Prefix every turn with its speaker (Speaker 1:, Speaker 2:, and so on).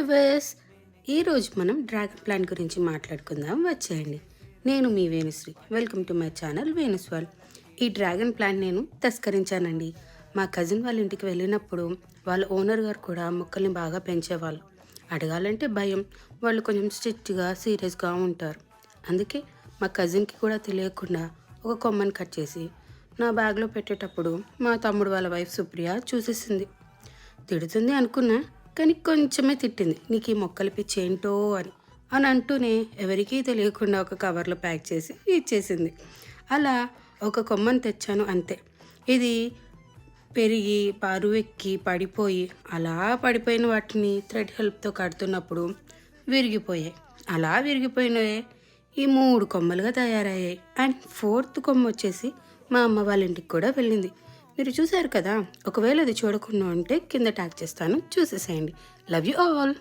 Speaker 1: Viewers, ఈరోజు మనం dragon plant గురించి మాట్లాడుకుందాం. వచ్చేయండి. నేను మీ Venusri. Welcome to my channel Venuswal. ఈ డ్రాగన్ ప్లాంట్ నేను తస్కరించానండి. మా కజిన్ వాళ్ళ ఇంటికి వెళ్ళినప్పుడు వాళ్ళ ఓనర్ గారు కూడా మొక్కల్ని బాగా పెంచేవాళ్ళు. అడగాలంటే భయం, వాళ్ళు కొంచెం స్ట్రిక్ట్గా సీరియస్గా ఉంటారు. అందుకే మా కజిన్కి కూడా తెలియకుండా ఒక కొమ్మని కట్ చేసి నా బ్యాగ్లో పెట్టేటప్పుడు మా తమ్ముడు వాళ్ళ వైఫ్ సుప్రియ చూసేసింది. తిడుతుంది అనుకున్నా, కానీ కొంచెమే తిట్టింది. నీకు ఈ మొక్కలు పిచ్చి ఏంటో అని అంటూనే ఎవరికీ తెలియకుండా ఒక కవర్లో ప్యాక్ చేసి ఇచ్చేసింది. అలా ఒక కొమ్మని తెచ్చాను అంతే. ఇది పెరిగి పరువెక్కి పడిపోయి అలా పడిపోయిన వాటిని థ్రెడ్ హెల్ప్తో కడుతున్నప్పుడు విరిగిపోయాయి. అలా విరిగిపోయినవే ఈ 3 కొమ్మలుగా తయారయ్యాయి. అండ్ 4th కొమ్మ వచ్చేసి మా అమ్మ వాళ్ళ ఇంటికి కూడా వెళ్ళింది. మీరు చూసారు కదా. ఒకవేళ అది చూడకుండా ఉంటే కింద ట్యాగ్ చేస్తాను, చూసేసేయండి. Love you all.